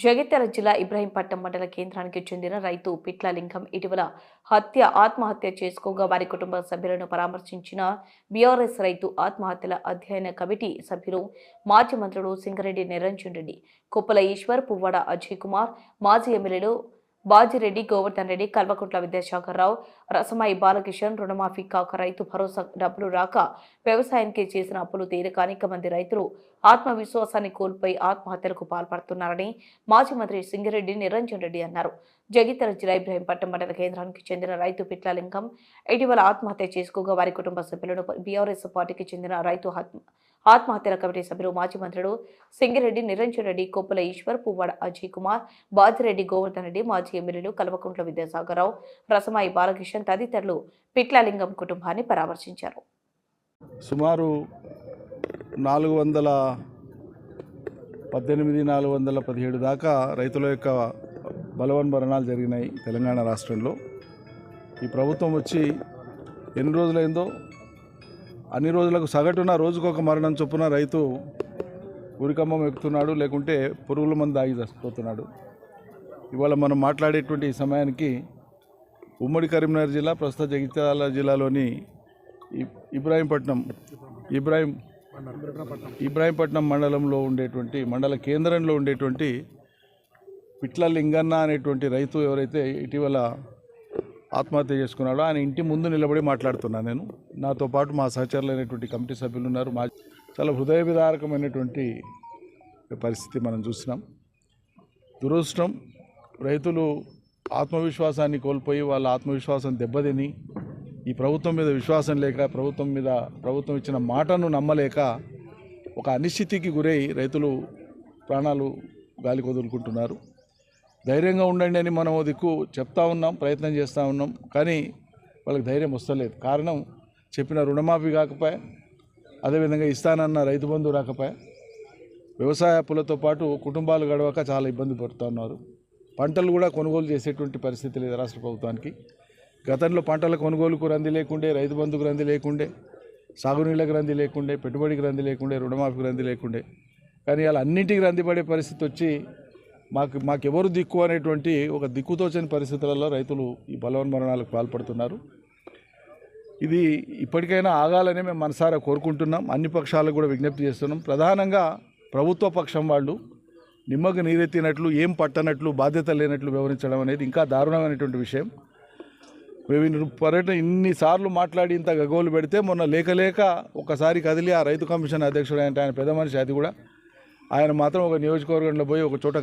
జగిత్యాల జిల్లా ఇబ్రహీంపట్నం మండల కేంద్రానికి చెందిన రైతు పిట్ల లింగం ఇటీవల ఆత్మహత్య చేసుకోగా వారి కుటుంబ సభ్యులను పరామర్శించిన బీఆర్ఎస్ రైతు ఆత్మహత్యల అధ్యయన కమిటీ సభ్యులు మాజీ మంత్రులు సింగరెడ్డి నిరంజన్ రెడ్డి, కొప్పుల ఈశ్వర్, పువ్వాడ అజయ్ కుమార్, మాజీ ఎమ్మెల్యేలు బాజిరెడ్డి, గోవర్ధన్ రెడ్డి, కల్వకుంట్ల విద్యాసాగర్రావు, రసమాయి బాలకిషన్, రుణమాఫీ కాక రైతు భరోసా డబ్బులు రాక వ్యవసాయానికి చేసిన అప్పులు తీరక అనేక మంది రైతులు ఆత్మవిశ్వాసాన్ని కోల్పోయి ఆత్మహత్యలకు పాల్పడుతున్నారని మాజీ మంత్రి సింగిరెడ్డి నిరంజన్ రెడ్డి అన్నారు. జగిత్యాల జిల్లా ఇబ్రహీంపట్నం మండల కేంద్రానికి చెందిన రైతు పిట్ల లింగం ఇటీవల ఆత్మహత్య చేసుకోగా వారి కుటుంబ సభ్యులను బీఆర్ఎస్ పార్టీకి చెందిన రైతు ఆత్మహత్యల కమిటీ సభ్యులు మాజీ మంత్రులు సింగిరెడ్డి నిరంజన్ రెడ్డి, కొప్పుల ఈశ్వర్, పువ్వాడ అజయ్ కుమార్, బాజిరెడ్డి, గోవర్ధన్ రెడ్డి, మాజీ ఎమ్మెల్యేలు కల్వకుంట్ల విద్యాసాగర్రావు, రసమాయి బాలకిషన్ తదితరులు పిట్ల లింగం కుటుంబాన్ని పరామర్శించారు. సుమారు 417 దాకా రైతుల యొక్క బలవన్మరణాలు జరిగినాయి తెలంగాణ రాష్ట్రంలో. ఈ ప్రభుత్వం వచ్చి ఎన్ని రోజులైందో అన్ని రోజులకు సగటున రోజుకొక మరణం చొప్పున రైతు ఉరికమ్మం ఎక్కుతున్నాడు, లేకుంటే పురుగుల మందు ఆగి చచ్చిపోతున్నాడు. ఇవాళ మనం మాట్లాడేటువంటి ఈ సమయానికి ఉమ్మడి కరీంనగర్ జిల్లా, ప్రస్తుత జగిత్యాల జిల్లాలోని ఇబ్రహీంపట్నం మండలంలో ఉండేటువంటి మండల కేంద్రంలో ఉండేటువంటి పిట్ల లింగన్న అనేటువంటి రైతు ఎవరైతే ఇటీవల ఆత్మహత్య చేసుకున్నాడో ఆయన ఇంటి ముందు నిలబడి మాట్లాడుతున్నాను నేను. నాతో పాటు మా సహచరులైనటువంటి కమిటీ సభ్యులు ఉన్నారు. చాలా హృదయ విదారకమైనటువంటి పరిస్థితి మనం చూసినాం. దురదృష్టం, రైతులు ఆత్మవిశ్వాసాన్ని కోల్పోయి వాళ్ళ ఆత్మవిశ్వాసం దెబ్బతిని ఈ ప్రభుత్వం మీద విశ్వాసం లేక, ప్రభుత్వం ఇచ్చిన మాటను నమ్మలేక ఒక అనిశ్చితికి గురై రైతులు ప్రాణాలు గాలికి వదులుకుంటున్నారు. ధైర్యంగా ఉండండి అని మనం దిక్కు చెప్తా ఉన్నాం, ప్రయత్నం చేస్తూ ఉన్నాం, కానీ వాళ్ళకి ధైర్యం వస్తలేదు. కారణం చెప్పిన రుణమాఫీ కాకపోయా, అదేవిధంగా ఇస్తానన్న రైతు బంధు రాకపోయా, వ్యవసాయ అప్పులతో పాటు కుటుంబాలు గడవక చాలా ఇబ్బంది పడుతూ ఉన్నారు. పంటలు కూడా కొనుగోలు చేసేటువంటి పరిస్థితి లేదు రాష్ట్ర ప్రభుత్వానికి. గతంలో పంటల కొనుగోలుకు రంది లేకుండే, రైతు బంధుకు రంది లేకుండే, సాగునీళ్ళకి రంది లేకుండే, పెట్టుబడికి రంది లేకుండే, రుణమాఫీకి రంది లేకుండే. కానీ అలా అన్నింటికి రందిపడే పరిస్థితి వచ్చి మాకెవరు దిక్కు అనేటువంటి ఒక దిక్కుతోచని పరిస్థితులలో రైతులు ఈ బలవన్మరణాలకు పాల్పడుతున్నారు. ఇది ఇప్పటికైనా ఆగాలని మేము మనసారా కోరుకుంటున్నాం. అన్ని పక్షాలకు కూడా విజ్ఞప్తి చేస్తున్నాం. ప్రధానంగా ప్రభుత్వ పక్షం వాళ్ళు నిమ్మకు నీరెత్తినట్లు, ఏం పట్టనట్లు, బాధ్యత లేనట్లు వ్యవహరించడం అనేది ఇంకా దారుణమైనటువంటి విషయం. పర్యటన ఇన్నిసార్లు మాట్లాడి ఇంత గగోలు పెడితే మొన్న లేక ఒకసారి కదిలి ఆ రైతు కమిషన్ అధ్యక్షుడు అంటే ఆయన పెద్ద మనిషి, అది కూడా ఆయన మాత్రం ఒక నియోజకవర్గంలో పోయి ఒక చోట